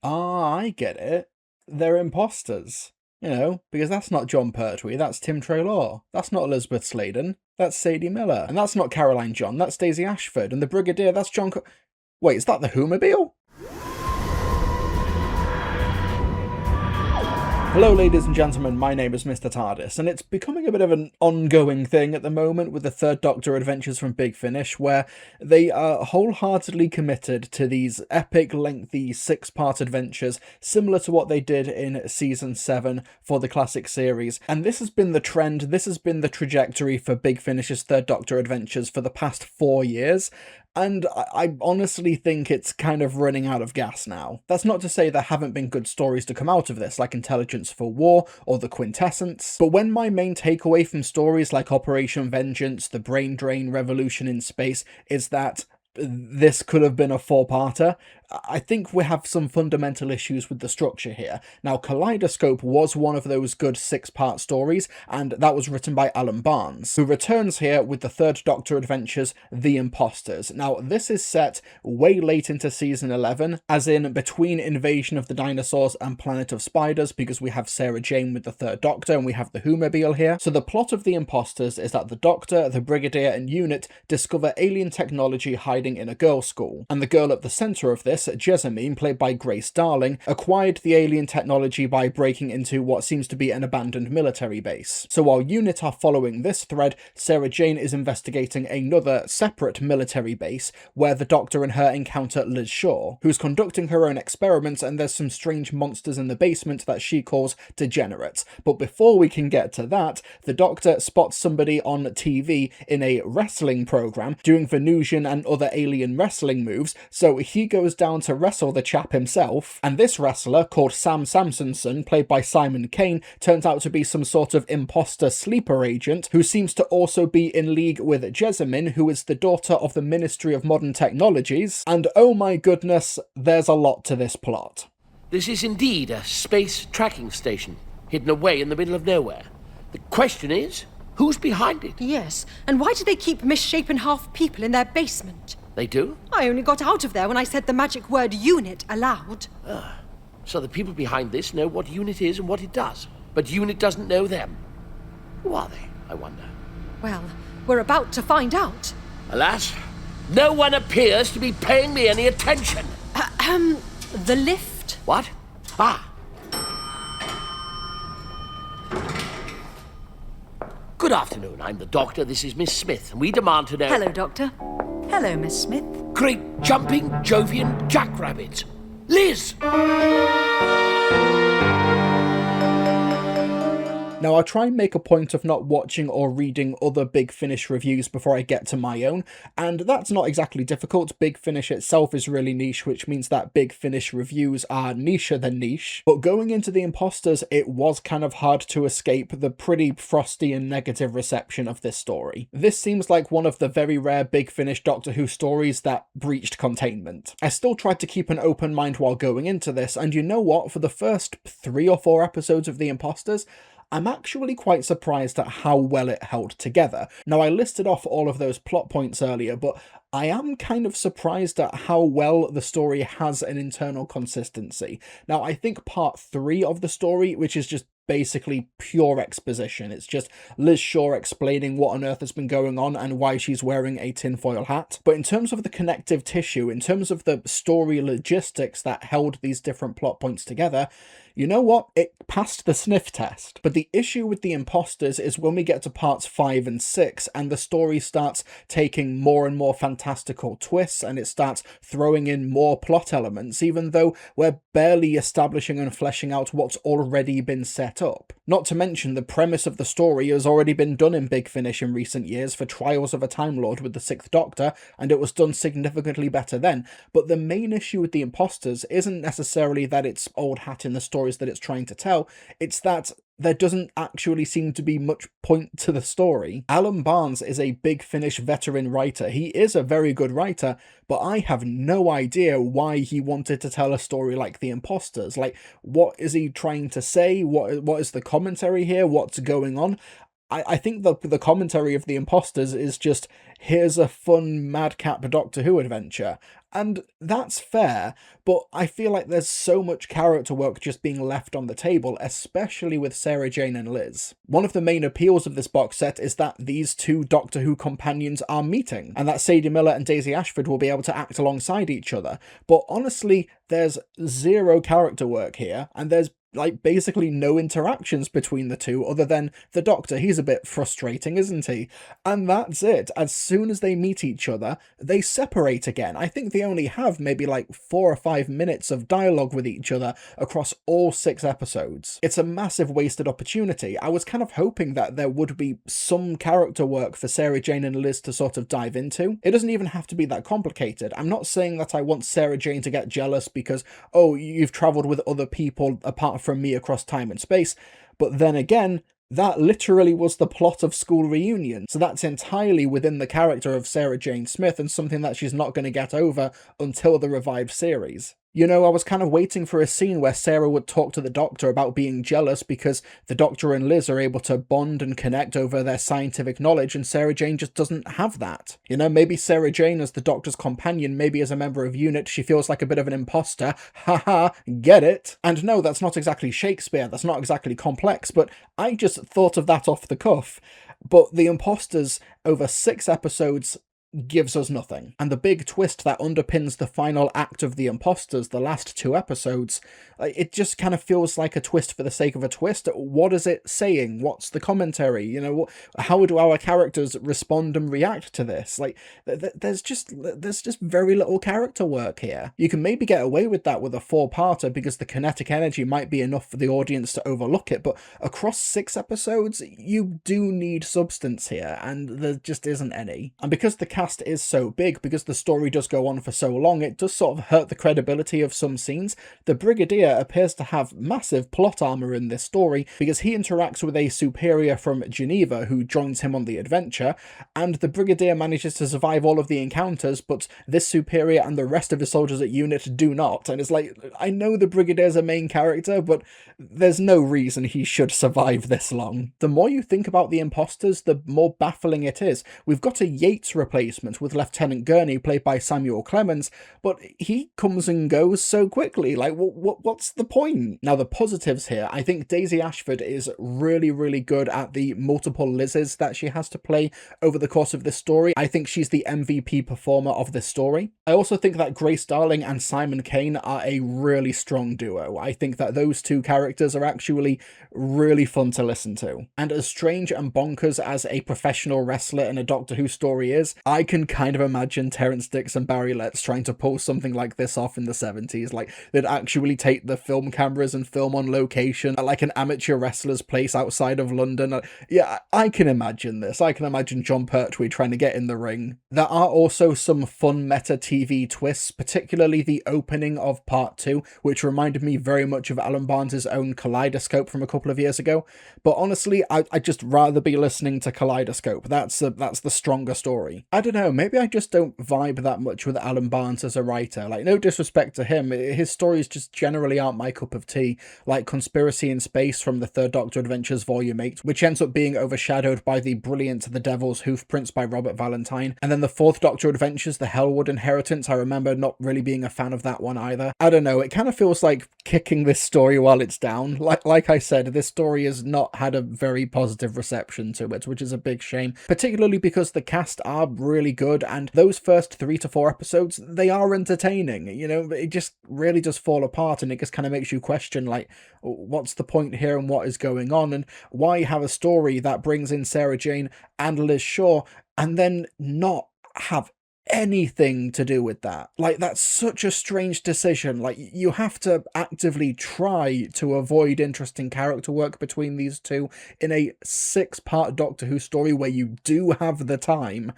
Ah, I get it. They're imposters. You know, because that's not John Pertwee, that's Tim Treloar. That's not Elizabeth Sladen, that's Sadie Miller. And that's not Caroline John, that's Daisy Ashford. And the Brigadier, that's John Wait, is that the Whomobile? Hello ladies and gentlemen, my name is Mr. TARDIS, and it's becoming a bit of an ongoing thing at the moment with the Third Doctor Adventures from Big Finish, where they are wholeheartedly committed to these epic, lengthy, 6-part adventures, similar to what they did in Season 7 for the classic series. And this has been the trend, this has been the trajectory for Big Finish's Third Doctor Adventures for the past 4 years. And I honestly think it's kind of running out of gas now. That's not to say there haven't been good stories to come out of this, like Intelligence for War or The Quintessence, but when my main takeaway from stories like Operation Vengeance, The Brain Drain, Revolution in Space is that this could have been a 4-parter, I think we have some fundamental issues with the structure here. Now, Kaleidoscope was one of those good 6-part stories, and that was written by Alan Barnes, who returns here with the Third Doctor Adventures, The Imposters. Now, this is set way late into Season 11, as in between Invasion of the Dinosaurs and Planet of Spiders, because we have Sarah Jane with the Third Doctor, and we have the Whomobile here. So the plot of The Imposters is that the Doctor, the Brigadier, and Unit discover alien technology hiding in a girls' school, and the girl at the centre of this, Jessamine, played by Grace Darling, acquired the alien technology by breaking into what seems to be an abandoned military base. So while Unit are following this thread, Sarah Jane is investigating another separate military base where the Doctor and her encounter Liz Shaw, who's conducting her own experiments, and there's some strange monsters in the basement that she calls degenerates. But before we can get to that, the Doctor spots somebody on TV in a wrestling program doing Venusian and other alien wrestling moves, so he goes down to wrestle the chap himself, and this wrestler, called Sam Samsonson, played by Simon Kane, turns out to be some sort of imposter sleeper agent who seems to also be in league with Jessamine, who is the daughter of the Ministry of Modern Technologies, and oh my goodness, there's a lot to this plot. This is indeed a space tracking station, hidden away in the middle of nowhere. The question is, who's behind it? Yes, and why do they keep misshapen half-people in their basement? They do? I only got out of there when I said the magic word unit aloud. So the people behind this know what UNIT is and what it does, but UNIT doesn't know them. Who are they, I wonder? Well, we're about to find out. Alas, no one appears to be paying me any attention. The lift? What? Ah. Good afternoon, I'm the Doctor, this is Miss Smith, and we demand to know... Hello, Doctor. Hello, Miss Smith. Great jumping Jovian jackrabbits. Liz! Now, I try and make a point of not watching or reading other Big Finish reviews before I get to my own, and that's not exactly difficult. Big Finish itself is really niche, which means that Big Finish reviews are nicher than niche. But going into The Imposters, it was kind of hard to escape the pretty frosty and negative reception of this story. This seems like one of the very rare Big Finish Doctor Who stories that breached containment. I still tried to keep an open mind while going into this, and you know what? For the first 3 or 4 episodes of The Imposters, I'm actually quite surprised at how well it held together. Now, I listed off all of those plot points earlier, but I am kind of surprised at how well the story has an internal consistency. Now, I think part 3 of the story, which is just basically pure exposition. It's just Liz Shaw explaining what on earth has been going on and why she's wearing a tinfoil hat. But in terms of the connective tissue, in terms of the story logistics that held these different plot points together, you know what? It passed the sniff test. But the issue with The Imposters is when we get to parts 5 and 6 and the story starts taking more and more fantastical twists and it starts throwing in more plot elements, even though we're barely establishing and fleshing out what's already been set up. Not to mention the premise of the story has already been done in Big Finish in recent years for Trials of a Time Lord with the 6th Doctor, and it was done significantly better then. But the main issue with The Imposters isn't necessarily that it's old hat in the stories that it's trying to tell, it's that there doesn't actually seem to be much point to the story. Alan Barnes is a Big Finish veteran writer. He is a very good writer, but I have no idea why he wanted to tell a story like The Imposters. Like, what is he trying to say? What is the commentary here? What's going on? I think the commentary of The Imposters is just, here's a fun madcap Doctor Who adventure. And that's fair, but I feel like there's so much character work just being left on the table, especially with Sarah Jane and Liz. One of the main appeals of this box set is that these two Doctor Who companions are meeting, and that Sadie Miller and Daisy Ashford will be able to act alongside each other. But honestly, there's zero character work here, and there's like basically no interactions between the two other than the Doctor. He's a bit frustrating, isn't he? And that's it. As soon as they meet each other, they separate again. I think they only have maybe like 4 or 5 minutes of dialogue with each other across all 6 episodes. It's a massive wasted opportunity. I was kind of hoping that there would be some character work for Sarah Jane and Liz to sort of dive into. It doesn't even have to be that complicated. I'm not saying that I want Sarah Jane to get jealous because, oh, you've travelled with other people apart from me across time and space, but then again, that literally was the plot of School Reunion, so that's entirely within the character of Sarah Jane Smith and something that she's not going to get over until the revived series. You know, I was kind of waiting for a scene where Sarah would talk to the Doctor about being jealous because the Doctor and Liz are able to bond and connect over their scientific knowledge, and Sarah Jane just doesn't have that. You know, maybe Sarah Jane as the Doctor's companion, maybe as a member of UNIT, she feels like a bit of an imposter. Haha, get it? And no, that's not exactly Shakespeare, that's not exactly complex, but I just thought of that off the cuff. But The Imposters, over 6 episodes, gives us nothing. And the big twist that underpins the final act of The Imposters, the last 2 episodes, it just kind of feels like a twist for the sake of a twist. What is it saying? What's the commentary? You know, how do our characters respond and react to this? Like, there's just very little character work here. You can maybe get away with that with a 4-parter because the kinetic energy might be enough for the audience to overlook it, but across 6 episodes, you do need substance here, and there just isn't any. And because the cast is so big, because the story does go on for so long, it does sort of hurt the credibility of some scenes. The Brigadier appears to have massive plot armor in this story because he interacts with a superior from Geneva who joins him on the adventure, and the Brigadier manages to survive all of the encounters, but this superior and the rest of his soldiers at UNIT do not. And it's like, I know the Brigadier's a main character, but there's no reason he should survive this long. The more you think about The Imposters, the more baffling it is. We've got a Yates replacement with Lieutenant Gurney, played by Samuel Clemens, but he comes and goes so quickly. Like, what's the point? Now, the positives here, I think Daisy Ashford is really, really good at the multiple Liz's that she has to play over the course of this story. I think she's the MVP performer of this story. I also think that Grace Darling and Simon Kane are a really strong duo. I think that those two characters are actually really fun to listen to. And as strange and bonkers as a professional wrestler in a Doctor Who story is, I can kind of imagine Terrance Dicks and Barry Letts trying to pull something like this off in the 70s. Like, they'd actually take the film cameras and film on location at like an amateur wrestler's place outside of London. Yeah, I can imagine this. I can imagine John Pertwee trying to get in the ring. There are also some fun meta TV twists, particularly the opening of part 2, which reminded me very much of Alan Barnes' own Kaleidoscope from a couple of years ago. But honestly, I'd just rather be listening to Kaleidoscope. That's the stronger story. I don't know, maybe I just don't vibe that much with Alan Barnes as a writer. Like, no disrespect to him, his stories just generally aren't my cup of tea, like Conspiracy in Space from the Third Doctor Adventures Volume 8, which ends up being overshadowed by the brilliant The Devil's Hoofprints by Robert Valentine, and then the Fourth Doctor Adventures, The Hellwood Inheritance. I remember not really being a fan of that one either. I don't know, it kind of feels like kicking this story while it's down. Like I said, this story has not had a very positive reception to it, which is a big shame, particularly because the cast are really good, and those first 3 to 4 episodes, they are entertaining. You know, it just really does fall apart, and it just kind of makes you question, like, what's the point here and what is going on, and why have a story that brings in Sarah Jane and Liz Shaw and then not have anything to do with that? Like, that's such a strange decision. Like, you have to actively try to avoid interesting character work between these two in a 6-part Doctor Who story where you do have the time.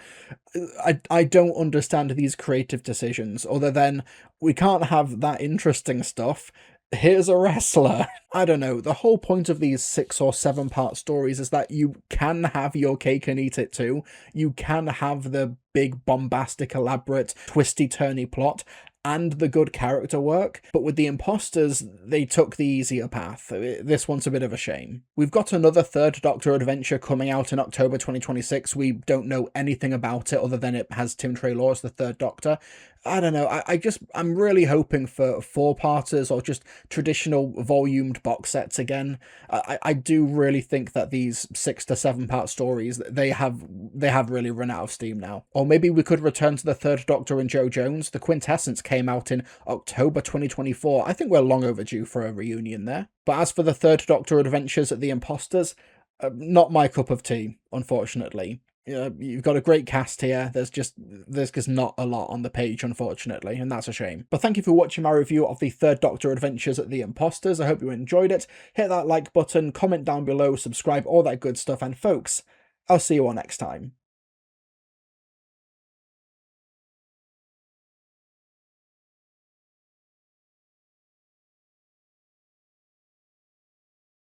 I don't understand these creative decisions, other than we can't have that interesting stuff. Here's a wrestler. I don't know, the whole point of these 6 or 7-part stories is that you can have your cake and eat it too. You can have the big, bombastic, elaborate, twisty-turny plot, and the good character work, but with the Imposters, they took the easier path. This one's a bit of a shame. We've got another Third Doctor adventure coming out in October 2026. We don't know anything about it other than it has Tim Treloar as the Third Doctor. I don't know, I'm really hoping for 4-parters or just traditional volumed box sets again. I do really think that these 6 to 7-part stories, they have really run out of steam now. Or maybe we could return to the Third Doctor and Jo Jones. The Quintessence came out in October 2024. I think we're long overdue for a reunion there. But as for the Third Doctor adventures at the Imposters, not my cup of tea, unfortunately. You've got a great cast here. There's just not a lot on the page, unfortunately, and that's a shame. But thank you for watching my review of the Third Doctor Adventures at the Imposters. I hope you enjoyed it. Hit that like button, comment down below, subscribe, all that good stuff, and folks, I'll see you all next time.